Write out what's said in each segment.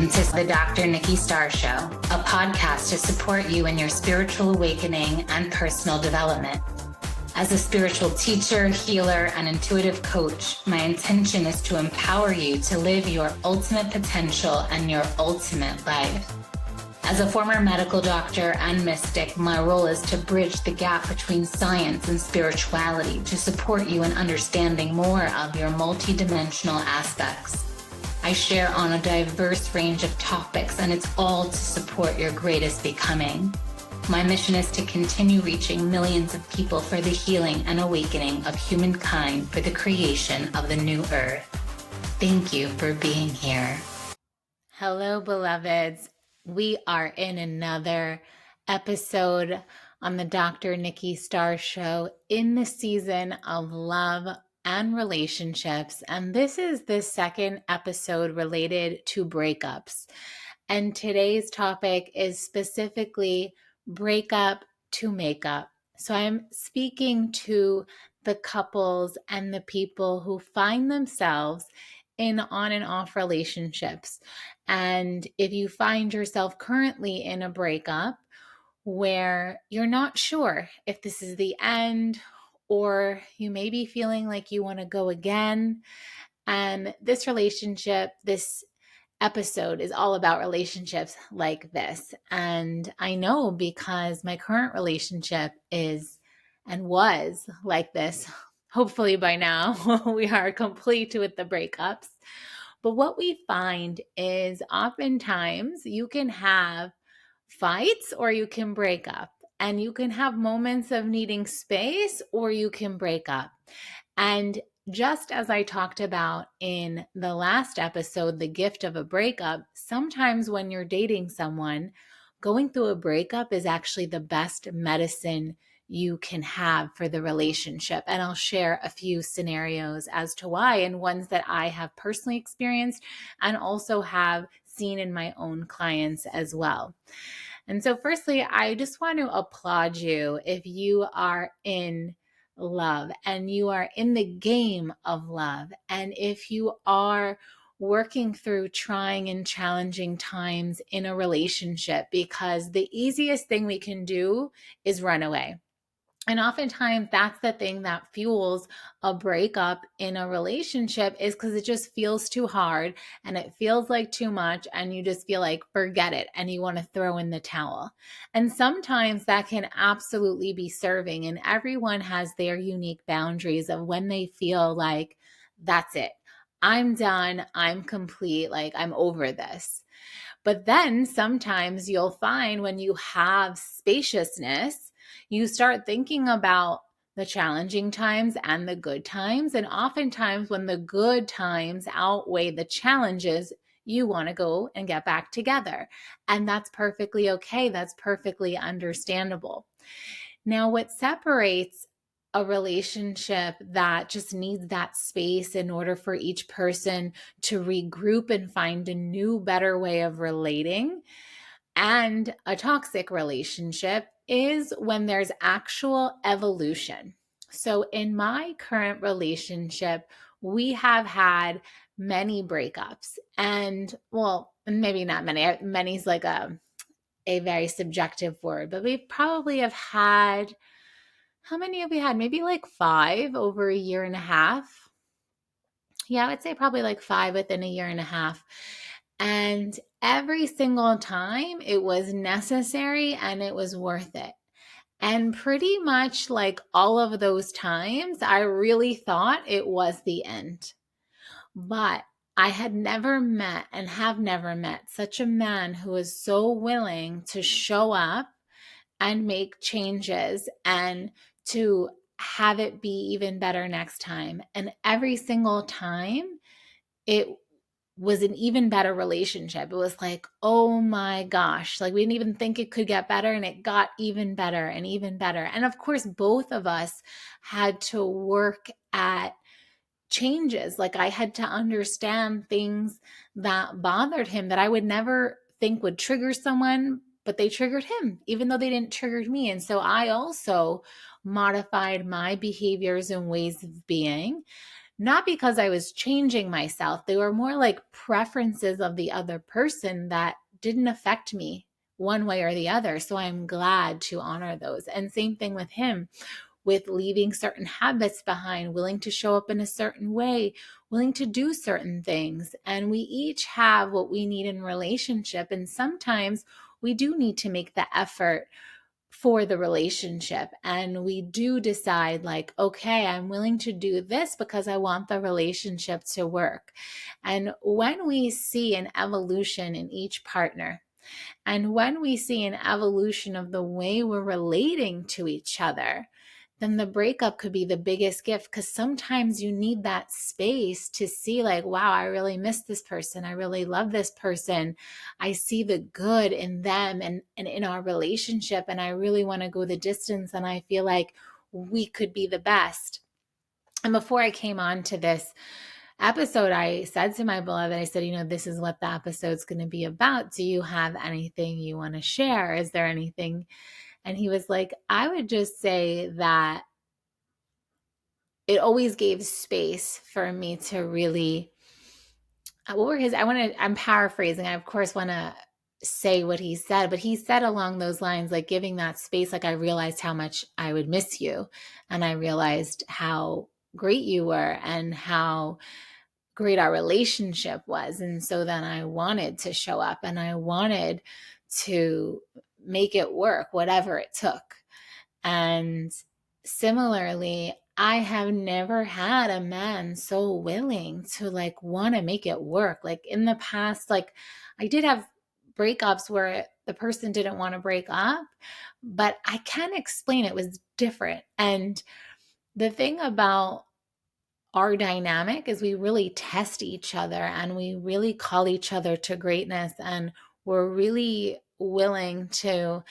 Welcome to the Dr. Nikki Starr Show, a podcast to support you in your spiritual awakening and personal development. As a spiritual teacher, healer, and intuitive coach, my intention is to empower you to live your ultimate potential and your ultimate life. As a former medical doctor and mystic, my role is to bridge the gap between science and spirituality to support you in understanding more of your multidimensional aspects. I share on a diverse range of topics, and it's all to support your greatest becoming. My mission is to continue reaching millions of people for the healing and awakening of humankind for the creation of the new earth. Thank you for being here. Hello, beloveds. We are in another episode on the Dr. Nikki Starr Show in the season of love and relationships. And this is the second episode related to breakups. And today's topic is specifically breakup to makeup. So I'm speaking to the couples and the people who find themselves in on and off relationships. And if you find yourself currently in a breakup where you're not sure if this is the end, or you may be feeling like you want to go again. And this episode is all about relationships like this. And I know because my current relationship is and was like this. Hopefully by now we are complete with the breakups. But what we find is oftentimes you can have fights or you can break up. And you can have moments of needing space or you can break up. And just as I talked about in the last episode, the gift of a breakup, sometimes when you're dating someone, going through a breakup is actually the best medicine you can have for the relationship. And I'll share a few scenarios as to why, and ones that I have personally experienced and also have seen in my own clients as well. And so firstly, I just want to applaud you if you are in love and you are in the game of love. And if you are working through trying and challenging times in a relationship, because the easiest thing we can do is run away. And oftentimes that's the thing that fuels a breakup in a relationship, is because it just feels too hard and it feels like too much and you just feel like forget it and you want to throw in the towel. And sometimes that can absolutely be serving, and everyone has their unique boundaries of when they feel like that's it. I'm done. I'm complete. Like I'm over this. But then sometimes you'll find when you have spaciousness, you start thinking about the challenging times and the good times. And oftentimes when the good times outweigh the challenges, you want to go and get back together. And that's perfectly okay. That's perfectly understandable. Now, what separates a relationship that just needs that space in order for each person to regroup and find a new, better way of relating, and a toxic relationship is when there's actual evolution. So in my current relationship, we have had many breakups, and well, maybe not many. Many's like a very subjective word, but we probably have had, how many have we had? Maybe like 5 over a year and a half. Yeah, I would say probably like 5 within a year and a half. And every single time it was necessary and it was worth it. And pretty much like all of those times, I really thought it was the end. But I had never met and have never met such a man who is so willing to show up and make changes and to have it be even better next time. And every single time it was an even better relationship. It was like, oh my gosh, like we didn't even think it could get better, and it got even better and even better. And of course, both of us had to work at changes. Like I had to understand things that bothered him that I would never think would trigger someone, but they triggered him, even though they didn't trigger me. And so I also modified my behaviors and ways of being, not because I was changing myself. They were more like preferences of the other person that didn't affect me one way or the other. So I'm glad to honor those. And same thing with him, with leaving certain habits behind, willing to show up in a certain way, willing to do certain things. And we each have what we need in relationship. And sometimes we do need to make the effort for the relationship. And we do decide, like, okay, I'm willing to do this because I want the relationship to work. And when we see an evolution in each partner, and when we see an evolution of the way we're relating to each other, then the breakup could be the biggest gift, because sometimes you need that space to see, like, wow, I really miss this person. I really love this person. I see the good in them and in our relationship. And I really want to go the distance. And I feel like we could be the best. And before I came on to this episode, I said to my beloved, I said, this is what the episode's going to be about. Do you have anything you want to share? Is there anything? And he was like, I would just say that it always gave space for me to really, I'm paraphrasing. I, of course, want to say what he said, but he said along those lines, like giving that space, like I realized how much I would miss you. And I realized how great you were and how great our relationship was. And so then I wanted to show up and I wanted to make it work, whatever it took. And similarly, I have never had a man so willing to like want to make it work. Like in the past, like I did have breakups where the person didn't want to break up, but I can't explain it was different. And the thing about our dynamic is we really test each other and we really call each other to greatness, and we're really willing to.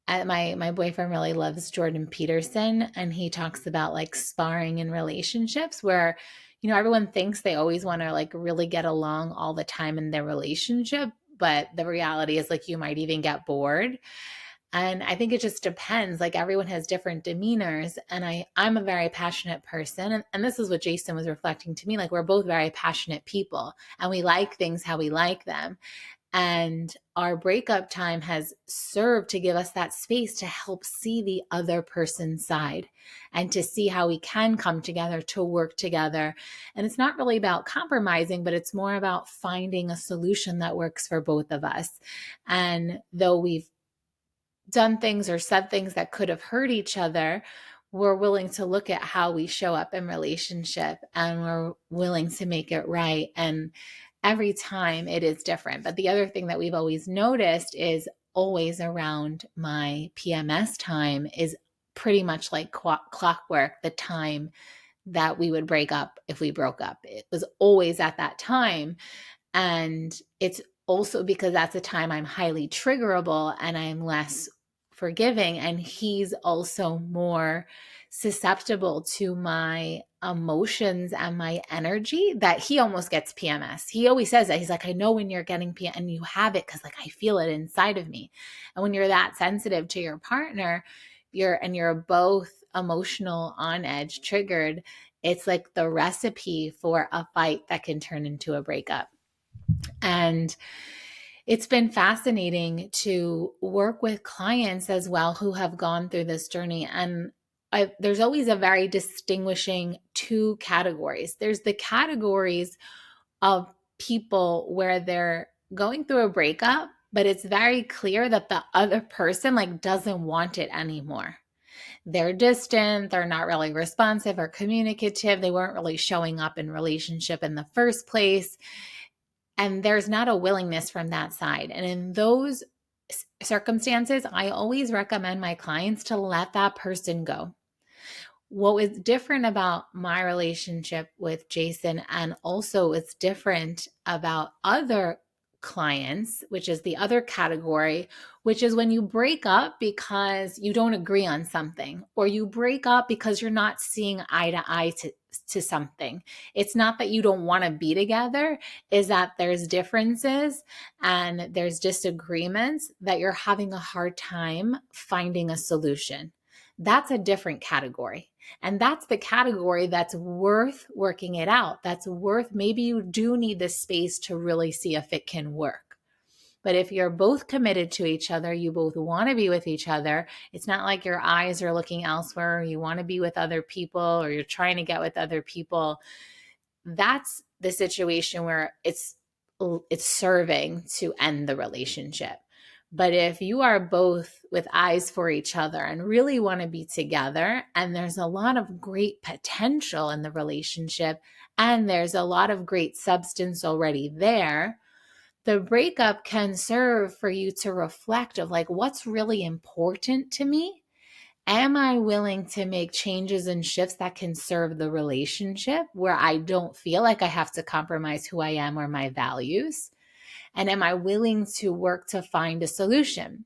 My boyfriend really loves Jordan Peterson, and he talks about like sparring in relationships where, everyone thinks they always want to like really get along all the time in their relationship, but the reality is like you might even get bored. And I think it just depends. Like everyone has different demeanors. And I'm a very passionate person. And this is what Jason was reflecting to me. Like we're both very passionate people and we like things how we like them. And our breakup time has served to give us that space to help see the other person's side and to see how we can come together to work together. And it's not really about compromising, but it's more about finding a solution that works for both of us. And though we've done things or said things that could have hurt each other, we're willing to look at how we show up in relationship and we're willing to make it right. And every time it is different. But the other thing that we've always noticed is always around my PMS time is pretty much like clockwork, the time that we would break up if we broke up. It was always at that time. And it's also because that's a time I'm highly triggerable and I'm less forgiving. And he's also more susceptible to my emotions and my energy, that he almost gets PMS. He always says that. He's like, I know when you're getting PMS, and you have it because like I feel it inside of me. And when you're that sensitive to your partner, you're both emotional, on edge, triggered, it's like the recipe for a fight that can turn into a breakup. And it's been fascinating to work with clients as well who have gone through this journey. And there's always a very distinguishing two categories. There's the categories of people where they're going through a breakup, but it's very clear that the other person like doesn't want it anymore. They're distant, they're not really responsive or communicative, they weren't really showing up in relationship in the first place. And there's not a willingness from that side. And in those circumstances, I always recommend my clients to let that person go. What was different about my relationship with Jason, and also what's different about other clients, which is the other category, which is when you break up because you don't agree on something, or you break up because you're not seeing eye to eye to something. It's not that you don't want to be together, is that there's differences and there's disagreements that you're having a hard time finding a solution. That's a different category. And that's the category that's worth working it out. That's worth, maybe you do need the space to really see if it can work. But if you're both committed to each other, you both want to be with each other, it's not like your eyes are looking elsewhere, you want to be with other people, or you're trying to get with other people. That's the situation where it's serving to end the relationship. But if you are both with eyes for each other and really want to be together, and there's a lot of great potential in the relationship, and there's a lot of great substance already there, the breakup can serve for you to reflect of like, what's really important to me? Am I willing to make changes and shifts that can serve the relationship where I don't feel like I have to compromise who I am or my values? And am I willing to work to find a solution?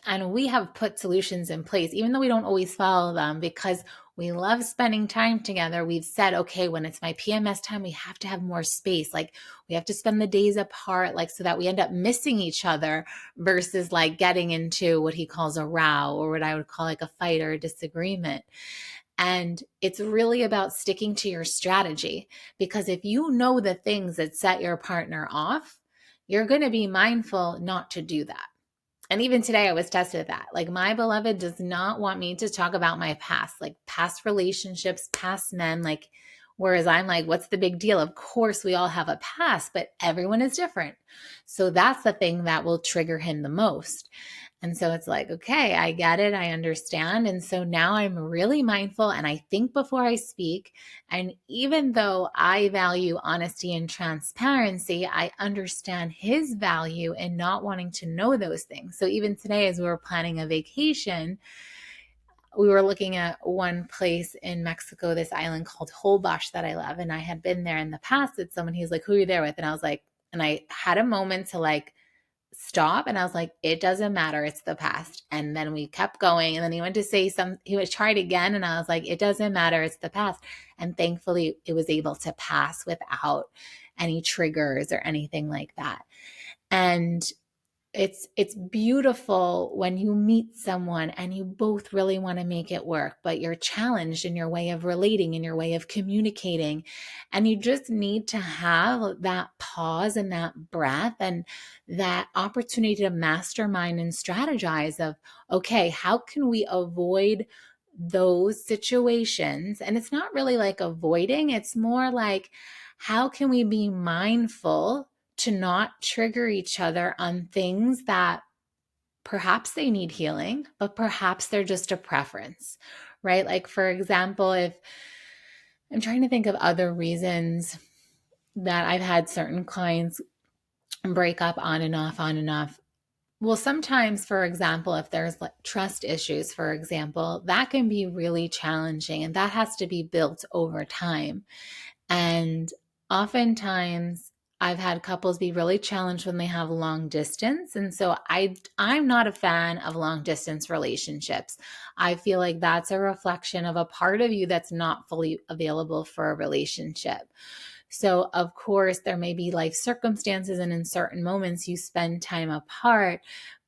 And we have put solutions in place, even though we don't always follow them, because we love spending time together. We've said, okay, when it's my PMS time, we have to have more space. Like we have to spend the days apart, like so that we end up missing each other versus like getting into what he calls a row, or what I would call like a fight or a disagreement. And it's really about sticking to your strategy, because if you know the things that set your partner off, you're going to be mindful not to do that. And even today, I was tested with that. Like, my beloved does not want me to talk about my past, like past relationships, past men. Like, whereas I'm like, what's the big deal? Of course, we all have a past, but everyone is different. So that's the thing that will trigger him the most. And so it's like, okay, I get it. I understand. And so now I'm really mindful and I think before I speak. And even though I value honesty and transparency, I understand his value in not wanting to know those things. So even today, as we were planning a vacation, we were looking at one place in Mexico, this island called Holbox that I love. And I had been there in the past with someone. He's like, who are you there with? And I was like, and I had a moment to like stop, and I was like, it doesn't matter, it's the past. And then we kept going, and then he went to say he was tried again, and I was like, it doesn't matter, it's the past. And thankfully it was able to pass without any triggers or anything like that. And it's beautiful when you meet someone and you both really want to make it work, but you're challenged in your way of relating, in your way of communicating. And you just need to have that pause and that breath and that opportunity to mastermind and strategize of, okay, how can we avoid those situations? And it's not really like avoiding, it's more like, how can we be mindful to not trigger each other on things that perhaps they need healing, but perhaps they're just a preference, right? Like, for example, if I'm trying to think of other reasons that I've had certain clients break up on and off, on and off. Well, sometimes, for example, if there's like trust issues, for example, that can be really challenging, and that has to be built over time. And oftentimes I've had couples be really challenged when they have long distance. And so I'm not a fan of long distance relationships. I feel like that's a reflection of a part of you that's not fully available for a relationship. So of course there may be life circumstances, and in certain moments you spend time apart,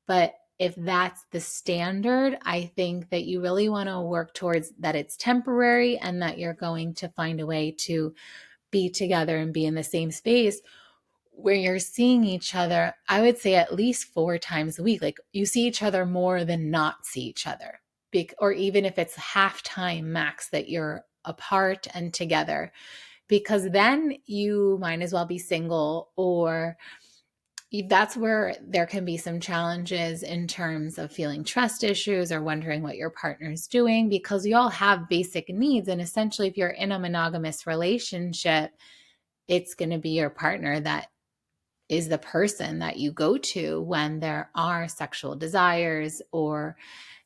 but if that's the standard, I think that you really want to work towards that it's temporary, and that you're going to find a way to be together and be in the same space where you're seeing each other, I would say at least 4 times a week. Like, you see each other more than not see each other. Or even if it's half time max that you're apart and together, because then you might as well be single. Or that's where there can be some challenges in terms of feeling trust issues or wondering what your partner's doing, because you all have basic needs. And essentially, if you're in a monogamous relationship, it's going to be your partner that is the person that you go to when there are sexual desires or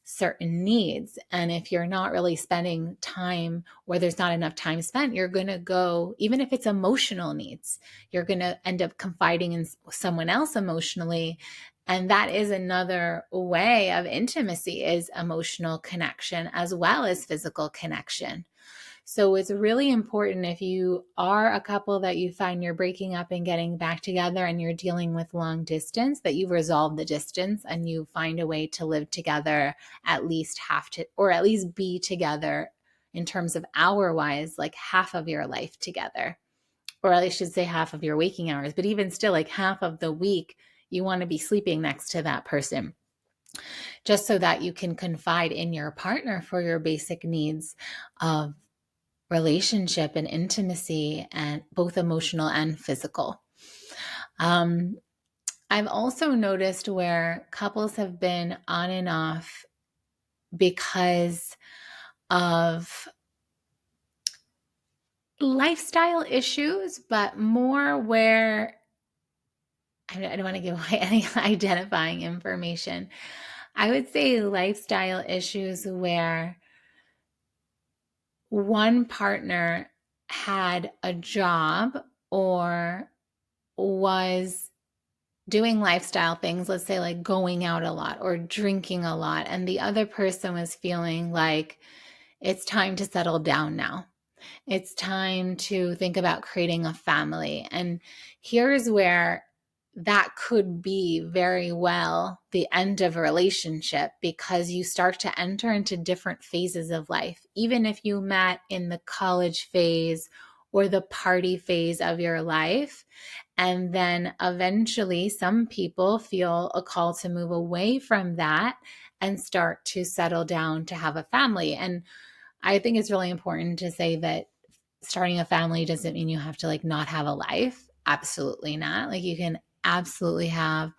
certain needs. And if you're not really spending time, or there's not enough time spent, you're going to go, even if it's emotional needs, you're going to end up confiding in someone else emotionally. And that is another way of intimacy, is emotional connection as well as physical connection. So it's really important if you are a couple that you find you're breaking up and getting back together and you're dealing with long distance, that you've resolved the distance and you find a way to live together, at least or at least be together in terms of hour wise, like half of your life together, or I should say half of your waking hours, but even still, like half of the week, you want to be sleeping next to that person, just so that you can confide in your partner for your basic needs of relationship and intimacy, and both emotional and physical. I've also noticed where couples have been on and off because of lifestyle issues, but more where I don't want to give away any identifying information. I would say lifestyle issues where one partner had a job or was doing lifestyle things, let's say like going out a lot or drinking a lot, and the other person was feeling like it's time to settle down now. It's time to think about creating a family. And here's where that could be very well the end of a relationship, because you start to enter into different phases of life. Even if you met in the college phase or the party phase of your life, and then eventually some people feel a call to move away from that and start to settle down to have a family. And I think it's really important to say that starting a family doesn't mean you have to like not have a life. Absolutely not. Like you can absolutely have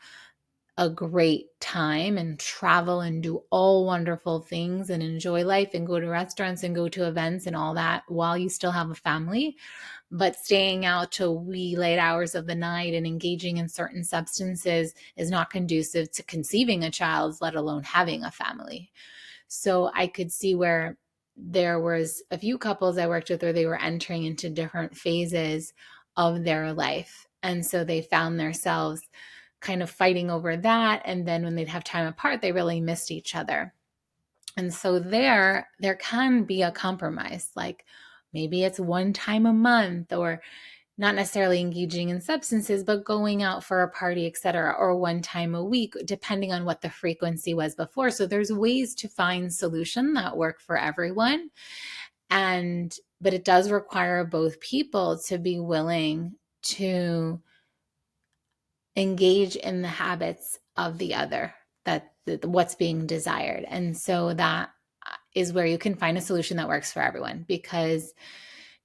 a great time and travel and do all wonderful things and enjoy life and go to restaurants and go to events and all that while you still have a family. But staying out till wee late hours of the night and engaging in certain substances is not conducive to conceiving a child, let alone having a family. So I could see where there was a few couples I worked with where they were entering into different phases of their life. And so they found themselves kind of fighting over that. And then when they'd have time apart, they really missed each other. And so there can be a compromise. Like maybe it's one time a month, or not necessarily engaging in substances, but going out for a party, etc., or one time a week, depending on what the frequency was before. So there's ways to find solution that work for everyone. But it does require both people to be willing to engage in the habits of the other, what's being desired. And so that is where you can find a solution that works for everyone, because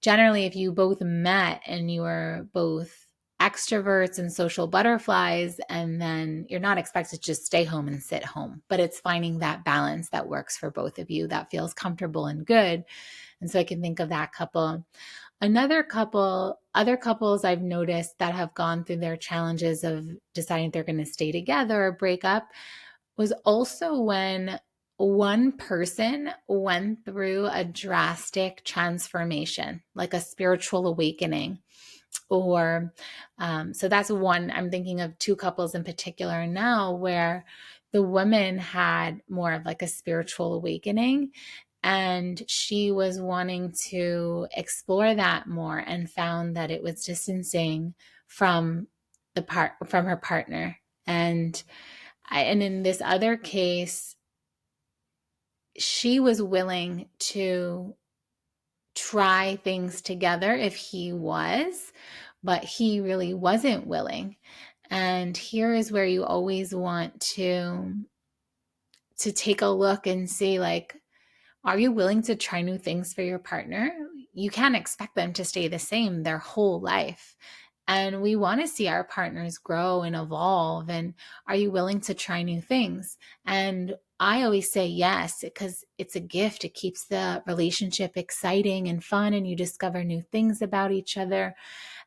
generally, if you both met and you were both extroverts and social butterflies, and then you're not expected to just stay home and sit home, but it's finding that balance that works for both of you, that feels comfortable and good. And so I can think of that couple. Other couples I've noticed that have gone through their challenges of deciding they're going to stay together or break up was also when one person went through a drastic transformation, like a spiritual awakening. Or so that's one. I'm thinking of two couples in particular now where the woman had more of like a spiritual awakening, and she was wanting to explore that more and found that it was distancing from her partner. And in this other case, she was willing to try things together if he was, but he really wasn't willing. And here is where you always want to take a look and see, like, are you willing to try new things for your partner? You can't expect them to stay the same their whole life. And we want to see our partners grow and evolve. And are you willing to try new things? And I always say yes, because it's a gift. It keeps the relationship exciting and fun, and you discover new things about each other.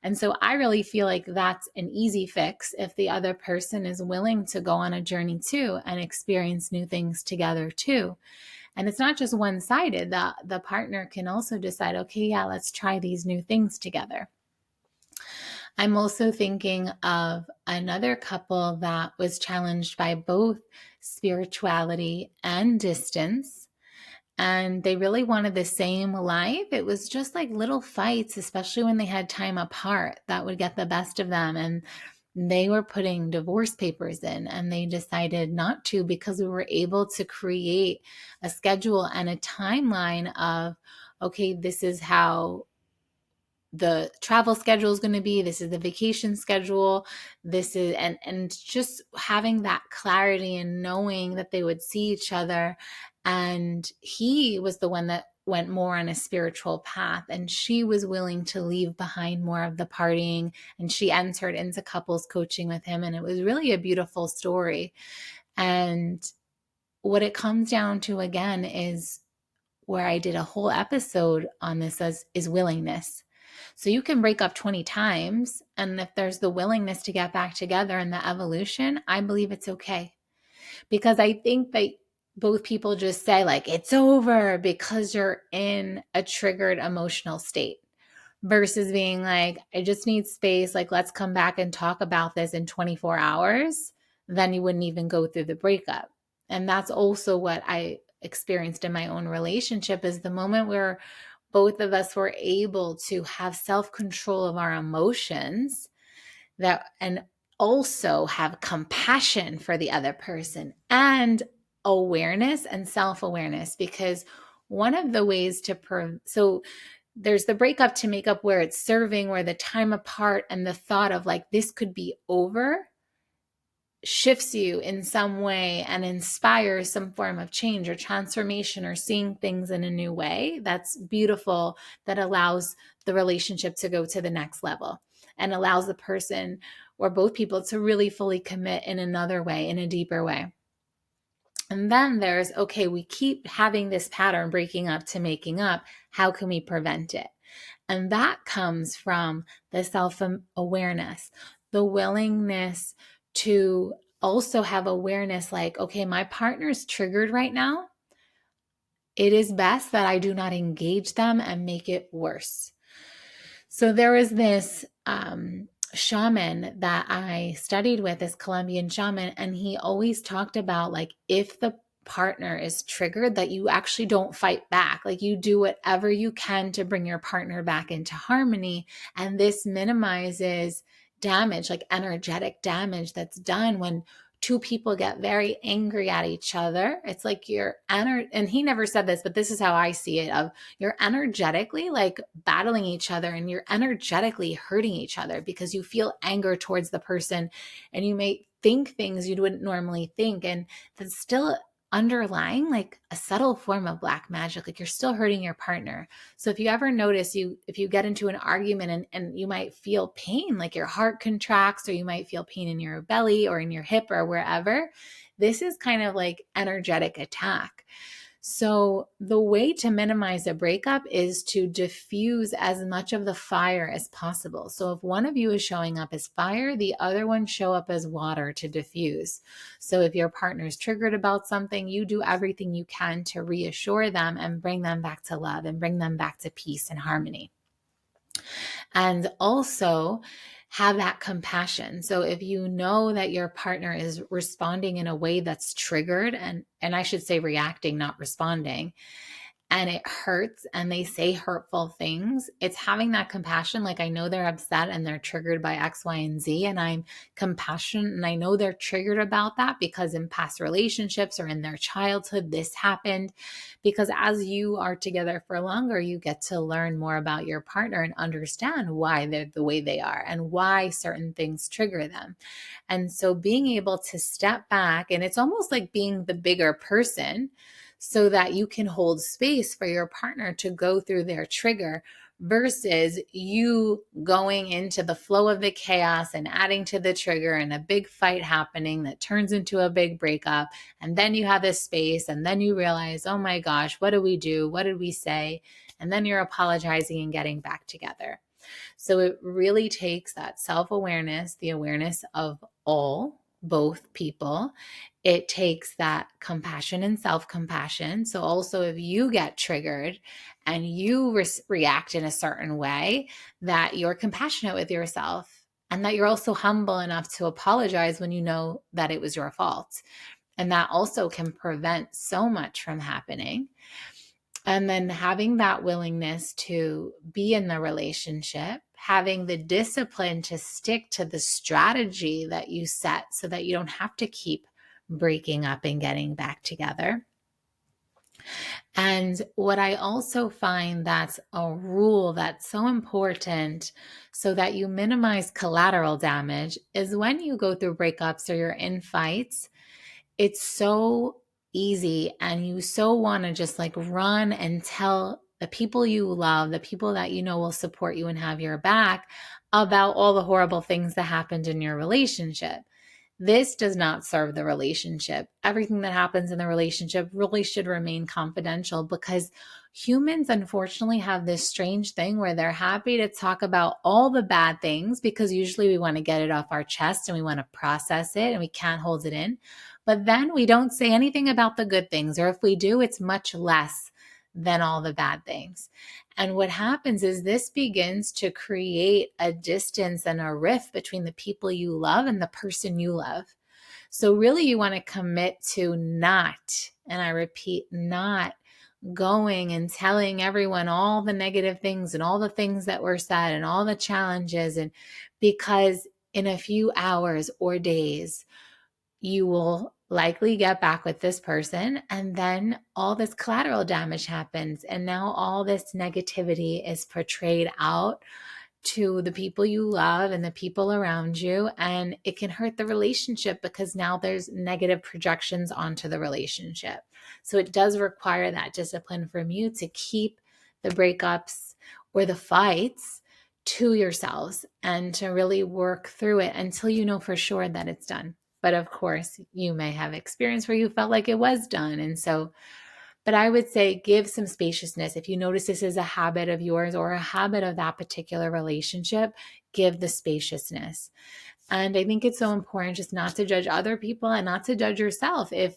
And so I really feel like that's an easy fix if the other person is willing to go on a journey too and experience new things together too. And it's not just one-sided. The partner can also decide, okay, yeah, let's try these new things together. I'm also thinking of another couple that was challenged by both spirituality and distance. and they really wanted the same life. It was just like little fights, especially when they had time apart, that would get the best of them. And they were putting divorce papers in, and they decided not to, because we were able to create a schedule and a timeline of, okay, this is how the travel schedule is going to be, this is the vacation schedule, this is, and just having that clarity and knowing that they would see each other. And he was the one that went more on a spiritual path, and she was willing to leave behind more of the partying, and she entered into couples coaching with him, and it was really a beautiful story. And what it comes down to again is, where I did a whole episode on this, is willingness. So you can break up 20 times, and if there's the willingness to get back together and the evolution, I believe it's okay. Because I think that both people just say like, it's over, because you're in a triggered emotional state, versus being like, I just need space. Like, let's come back and talk about this in 24 hours. Then you wouldn't even go through the breakup. And that's also what I experienced in my own relationship, is the moment where both of us were able to have self-control of our emotions, that, and also have compassion for the other person, and awareness and self-awareness. Because one of the ways to so there's the breakup to make up, where it's serving, where the time apart and the thought of like, this could be over, shifts you in some way and inspires some form of change or transformation, or seeing things in a new way. That's beautiful. That allows the relationship to go to the next level, and allows the person or both people to really fully commit in another way, in a deeper way. And then there's, okay, we keep having this pattern, breaking up to making up. How can we prevent it? And that comes from the self-awareness, the willingness to also have awareness, like, okay, my partner's triggered right now. It is best that I do not engage them and make it worse. So there was this shaman that I studied with, this Colombian shaman, and he always talked about, like, if the partner is triggered, that you actually don't fight back. Like, you do whatever you can to bring your partner back into harmony. And this minimizes damage, like energetic damage that's done when two people get very angry at each other. It's like and he never said this, but this is how I see it, of you're energetically like battling each other, and you're energetically hurting each other, because you feel anger towards the person, and you may think things you wouldn't normally think. And that's still underlying like a subtle form of black magic. Like, you're still hurting your partner. So if you ever notice, if you get into an argument, and you might feel pain, like your heart contracts, or you might feel pain in your belly or in your hip or wherever, this is kind of like energetic attack. So the way to minimize a breakup is to diffuse as much of the fire as possible. So if one of you is showing up as fire, the other one show up as water to diffuse. So if your partner is triggered about something, you do everything you can to reassure them and bring them back to love, and bring them back to peace and harmony. And also have that compassion. So if you know that your partner is responding in a way that's triggered, and I should say reacting, not responding, and it hurts, and they say hurtful things, it's having that compassion. Like, I know they're upset and they're triggered by X, Y, and Z, and I'm compassionate, and I know they're triggered about that because in past relationships or in their childhood, this happened. Because as you are together for longer, you get to learn more about your partner and understand why they're the way they are, and why certain things trigger them. And so being able to step back, and it's almost like being the bigger person, so that you can hold space for your partner to go through their trigger, versus you going into the flow of the chaos and adding to the trigger, and a big fight happening that turns into a big breakup. And then you have this space, and then you realize, oh my gosh, what do we do? What did we say? And then you're apologizing and getting back together. So it really takes that self-awareness, the awareness of both people. It takes that compassion and self-compassion. So also, if you get triggered and you react in a certain way, that you're compassionate with yourself, and that you're also humble enough to apologize when you know that it was your fault. And that also can prevent so much from happening. And then having that willingness to be in the relationship, having the discipline to stick to the strategy that you set so that you don't have to keep breaking up and getting back together. And what I also find that's a rule that's so important so that you minimize collateral damage is when you go through breakups or you're in fights, it's so easy and you so want to just like run and tell the people you love, the people that you know will support you and have your back about all the horrible things that happened in your relationship. This does not serve the relationship. Everything that happens in the relationship really should remain confidential because humans, unfortunately, have this strange thing where they're happy to talk about all the bad things because usually we want to get it off our chest and we want to process it and we can't hold it in. But then we don't say anything about the good things, or if we do, it's much less than all the bad things. And what happens is this begins to create a distance and a rift between the people you love and the person you love. So really you want to commit to not, and I repeat, not going and telling everyone all the negative things and all the things that were said and all the challenges. And because in a few hours or days, you will likely get back with this person, and then all this collateral damage happens. And now all this negativity is portrayed out to the people you love and the people around you. And it can hurt the relationship because now there's negative projections onto the relationship. So it does require that discipline from you to keep the breakups or the fights to yourselves and to really work through it until you know for sure that it's done. But of course, you may have experience where you felt like it was done. And so, but I would say give some spaciousness. If you notice this is a habit of yours or a habit of that particular relationship, give the spaciousness. And I think it's so important just not to judge other people and not to judge yourself. If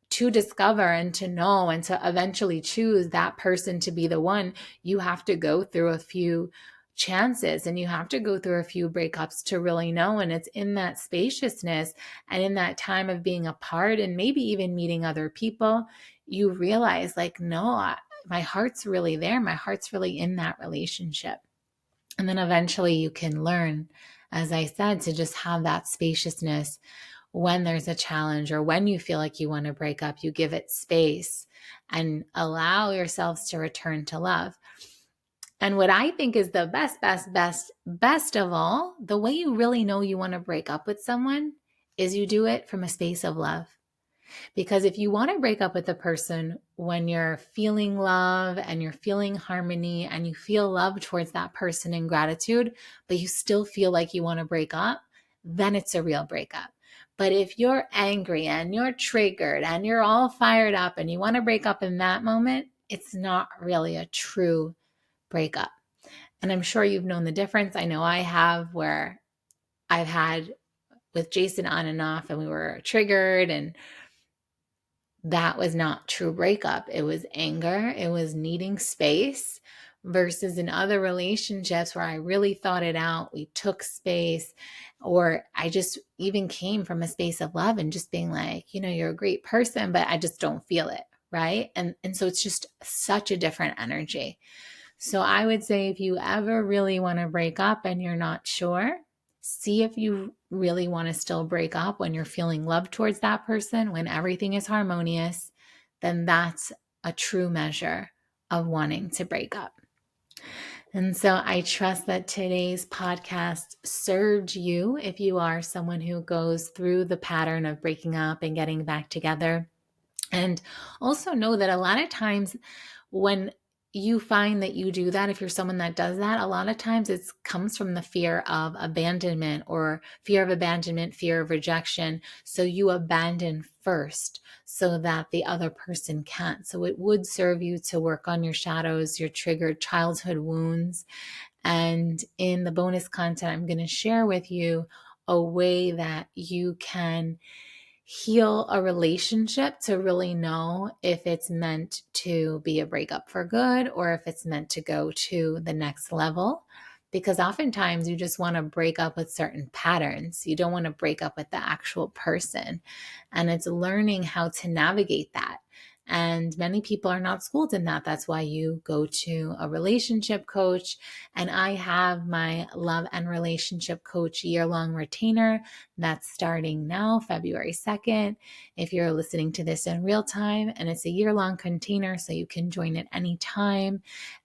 to discover and to know and to eventually choose that person to be the one, you have to go through a few chances and you have to go through a few breakups to really know. And it's in that spaciousness and in that time of being apart and maybe even meeting other people, you realize like, no, my heart's really there. My heart's really in that relationship. And then eventually you can learn, as I said, to just have that spaciousness when there's a challenge or when you feel like you want to break up, you give it space and allow yourselves to return to love. And what I think is the best of all, the way you really know you want to break up with someone is you do it from a space of love. Because if you want to break up with a person when you're feeling love and you're feeling harmony and you feel love towards that person and gratitude, but you still feel like you want to break up, then it's a real breakup. But if you're angry and you're triggered and you're all fired up and you want to break up in that moment, it's not really a true breakup. And I'm sure you've known the difference. I know I have, where I've had with Jason on and off and we were triggered, and that was not true breakup. It was anger. It was needing space, versus in other relationships where I really thought it out. We took space, or I just even came from a space of love and just being like, you're a great person, but I just don't feel it. Right. And so it's just such a different energy. So I would say if you ever really want to break up and you're not sure, see if you really want to still break up when you're feeling love towards that person, when everything is harmonious, then that's a true measure of wanting to break up. And so I trust that today's podcast served you if you are someone who goes through the pattern of breaking up and getting back together. And also know that a lot of times when you find that you do that, if you're someone that does that, a lot of times it comes from the fear of abandonment or fear of rejection. So you abandon first so that the other person can't. So it would serve you to work on your shadows, your triggered childhood wounds. And in the bonus content, I'm going to share with you a way that you can heal a relationship to really know if it's meant to be a breakup for good or if it's meant to go to the next level. Because oftentimes you just want to break up with certain patterns. You don't want to break up with the actual person. And it's learning how to navigate that And many people are not schooled in that. That's why you go to a relationship coach. And I have my love and relationship coach year-long retainer that's starting now, February 2nd. If you're listening to this in real time, and it's a year-long container, so you can join at any time.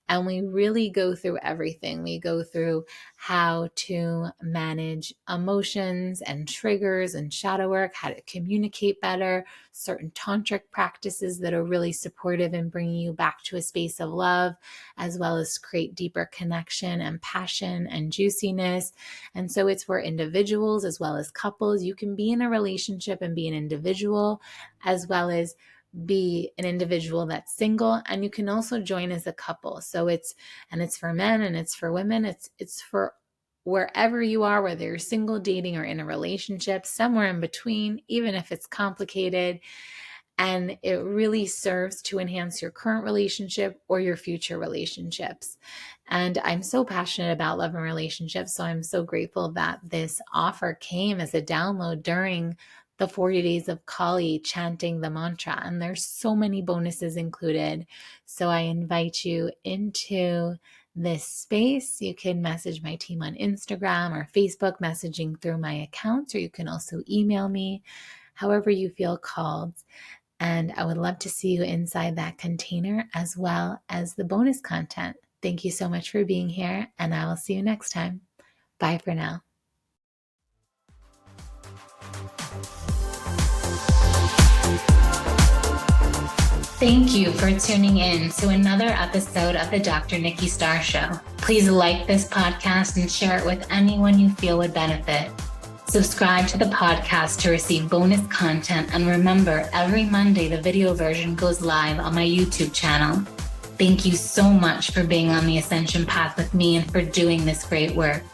And we really go through everything. We go through how to manage emotions and triggers and shadow work, how to communicate better, certain tantric practices that are really supportive in bringing you back to a space of love, as well as create deeper connection and passion and juiciness. And so it's for individuals as well as couples. You can be in a relationship and be an individual, as well as be an individual that's single, and you can also join as a couple. So it's for men and it's for women. It's for wherever you are, whether you're single, dating, or in a relationship, somewhere in between, even if it's complicated. And it really serves to enhance your current relationship or your future relationships. And I'm so passionate about love and relationships. So I'm so grateful that this offer came as a download during the 40 days of Kali chanting the mantra. And there's so many bonuses included. So I invite you into this space. You can message my team on Instagram or Facebook, messaging through my accounts, or you can also email me, however you feel called. And I would love to see you inside that container, as well as the bonus content. Thank you so much for being here, and I will see you next time. Bye for now. Thank you for tuning in to another episode of the Dr. Nikki Starr Show. Please like this podcast and share it with anyone you feel would benefit. Subscribe to the podcast to receive bonus content, and remember, every Monday the video version goes live on my YouTube channel. Thank you so much for being on the ascension path with me and for doing this great work.